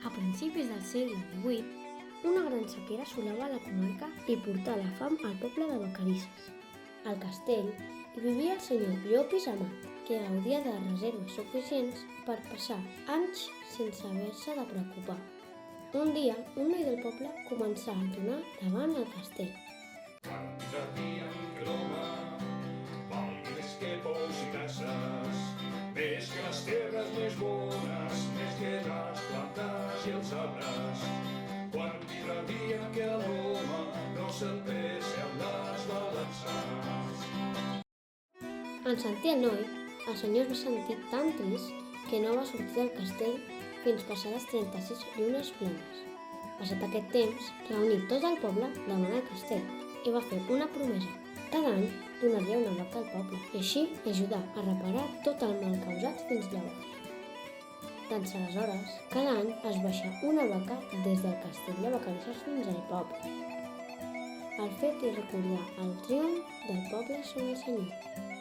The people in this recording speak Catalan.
A principis del segle XVIII, una gran sequera assolava la comarca i portà la fam al poble de Vacarisses. Al castell hi vivia el senyor Llopis Amat, que gaudia de reserves suficients per passar anys sense haver-se de preocupar. Un dia, un noi del poble començà a entonar davant el castell. Quants diuen que l'home valgui més que pous i grasses, més que les terres més bones, més que les plantes i els arbres. Quan diuen que l'home no se'l pese amb les balances. En sentir el noi, el senyor es va sentir tan trist que no va sortir del castell fins passar les 36 llunes plenes. Passat aquest temps, reuní tot el poble davant el castell i va fer una promesa. Cada any donaria una vaca al poble i així ajudar a reparar tot el mal causat fins llavors. Doncs aleshores, cada any es baixa una vaca des del castell de Vacarisses fins al poble. El fet és recordar el triomf del poble sobre el senyor.